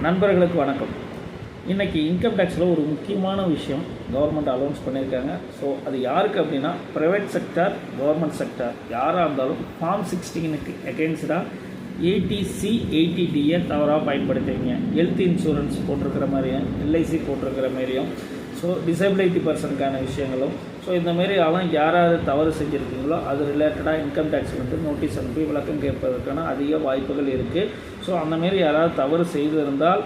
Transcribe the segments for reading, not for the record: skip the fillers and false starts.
நண்பர்களுக்கு வணக்கம். இன்றைக்கி இன்கம் டேக்ஸில் ஒரு முக்கியமான விஷயம் கவர்மெண்ட் அலௌன்ஸ் பண்ணியிருக்காங்க. ஸோ அது யாருக்கு அப்படின்னா, ப்ரைவேட் செக்டார், கவர்மெண்ட் செக்டார் யாராக இருந்தாலும் ஃபார்ம் 16க்கு எகென்ஸ்டாக 80C 80Dயை தவறாக பயன்படுத்துவீங்க. ஹெல்த் இன்சூரன்ஸ் போட்டிருக்கிற மாதிரியும், எல்ஐசி போட்டிருக்கிற மாதிரியும், ஸோ டிசபிலிட்டி பர்சனுக்கான விஷயங்களும், ஸோ இந்தமாரி அதெல்லாம் யாராவது தவறு செஞ்சுருக்கீங்களோ அது ரிலேட்டடாக இன்கம் டேக்ஸ் நோட்டீஸ் அனுப்பி விளக்கம் கேட்பதற்கான அதிக வாய்ப்புகள் இருக்குது. ஸோ அந்தமாரி யாராவது தவறு செய்திருந்தால்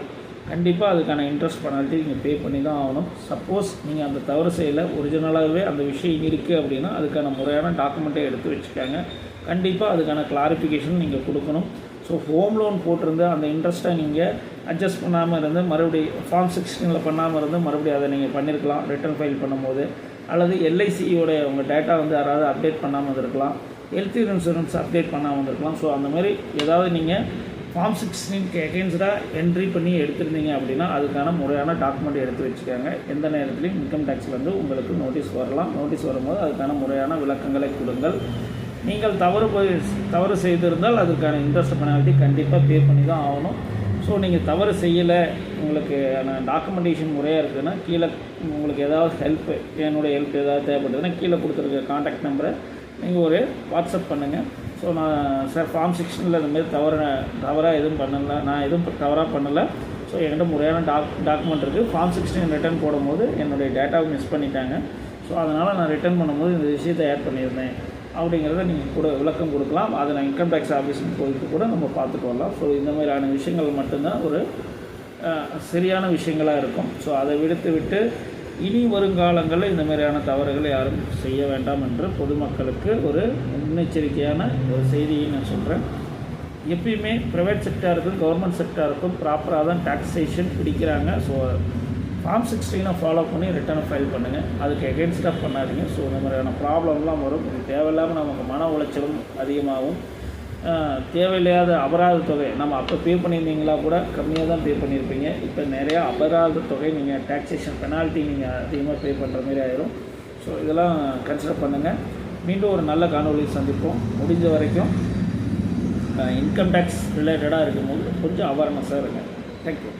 கண்டிப்பாக அதுக்கான இன்ட்ரெஸ்ட் பெனால்ட்டி நீங்கள் பே பண்ணி தான் ஆகணும். சப்போஸ் நீங்கள் அந்த தவறு செய்யலை, ஒரிஜினலாகவே அந்த விஷயம் இருக்குது அப்படின்னா அதுக்கான முறையான டாக்குமெண்ட்டை எடுத்து வச்சுக்காங்க. கண்டிப்பாக அதுக்கான கிளாரிஃபிகேஷன் நீங்கள் கொடுக்கணும். ஸோ ஹோம் லோன் போட்டிருந்த அந்த இன்ட்ரெஸ்ட்டை நீங்கள் அட்ஜஸ்ட் பண்ணாமல் இருந்து மறுபடியும் ஃபார்ம் 16 பண்ணாமல் இருந்து மறுபடியும் அதை நீங்கள் பண்ணியிருக்கலாம் ரிட்டர்ன் ஃபைல் பண்ணும்போது. அல்லது எல்ஐசியோட உங்கள் டேட்டா யாராவது அப்டேட் பண்ணாமல் இருந்திருக்கலாம், ஹெல்த் இன்சூரன்ஸ் அப்டேட் பண்ணாமல் இருந்திருக்கலாம். ஸோ அந்த மாதிரி ஏதாவது நீங்கள் ஃபார்ம் 16க்கு எகென்ஸ்டாக என்ட்ரி பண்ணி எடுத்துருந்தீங்க அப்படின்னா அதுக்கான முறையான டாக்குமெண்ட் எடுத்து வச்சுக்காங்க. எந்த நேரத்துலையும் இன்கம் டேக்ஸ்லேருந்து உங்களுக்கு நோட்டீஸ் வரலாம். நோட்டீஸ் வரும்போது அதுக்கான முறையான விளக்கங்களை கொடுங்கள். நீங்கள் தவறு செய்திருந்தால் அதுக்கான இன்ட்ரெஸ்ட் பெனால்ட்டி கண்டிப்பாக பே பண்ணி தான் ஆகணும். ஸோ நீங்கள் தவறு செய்யலை, உங்களுக்கு டாக்குமெண்டேஷன் முறையாக இருக்குதுன்னா கீழே உங்களுக்கு ஏதாவது என்னுடைய ஹெல்ப் ஏதாவது தேவைப்படுதுன்னா கீழே கொடுத்துருக்க காண்டாக்ட் நம்பரை நீங்கள் ஒரு வாட்ஸ்அப் பண்ணுங்கள். ஸோ நான் சார் ஃபார்ம் 16 இந்தமாரி தவறாக எதுவும் பண்ணலை, நான் எதுவும் தவறாக பண்ணலை, ஸோ என்கிட்ட முறையான டாக்குமெண்ட் இருக்குது. ஃபார்ம் 16 ரிட்டர்ன் போடும்போது என்னுடைய டேட்டாவை மிஸ் பண்ணிட்டாங்க, ஸோ அதனால் நான் ரிட்டர்ன் பண்ணும்போது இந்த விஷயத்தை ஆட் பண்ணியிருந்தேன் அப்படிங்கிறத நீங்கள் விளக்கம் கொடுக்கலாம். அதை நான் இன்கம் டேக்ஸ் ஆஃபீஸுக்கு போயிட்டு கூட நம்ம பார்த்துட்டு வரலாம். ஸோ இந்த மாதிரியான விஷயங்கள் மட்டும்தான் ஒரு சரியான விஷயங்களாக இருக்கும். ஸோ அதை விட்டு இனி வருங்காலங்களில் இந்த மாதிரியான தவறுகளை யாரும் செய்ய வேண்டாம் என்று பொதுமக்களுக்கு ஒரு முன்னெச்சரிக்கையான ஒரு செய்தியை நான் சொல்கிறேன். எப்பயுமே ப்ரைவேட் செக்டாருக்கும் கவர்மெண்ட் செக்டாருக்கும் ப்ராப்பராக தான் டாக்ஸேஷன் பிடிக்கிறாங்க. ஸோ ஃபார்ம் 16 ஃபாலோ பண்ணி ரிட்டர்னை ஃபைல் பண்ணுங்கள், அதுக்கு எகென்ஸ்டாக பண்ணாதீங்க. ஸோ இந்த மாதிரியான ப்ராப்ளம்லாம் வரும். இது தேவையில்லாமல் நமக்கு மன உளைச்சலும் அதிகமாகும். தேவையில்லாத அபராத தொகை நம்ம அப்போ பே பண்ணியிருந்தீங்களா கூட கம்மியாக தான் பே பண்ணியிருப்பீங்க. இப்போ நிறையா அபராத தொகை நீங்கள் டாக்ஸேஷன் பெனால்ட்டி நீங்கள் அதிகமாக பே பண்ணுற மாதிரி ஆயிரும். ஸோ இதெல்லாம் கன்சிடர் பண்ணுங்கள். மீண்டும் ஒரு நல்ல காணொலியை சந்திப்போம். முடிஞ்ச வரைக்கும் இன்கம் டேக்ஸ் ரிலேட்டடாக இருக்கும்போது கொஞ்சம் அவேர்னஸாக இருங்க. தேங்க்யூ.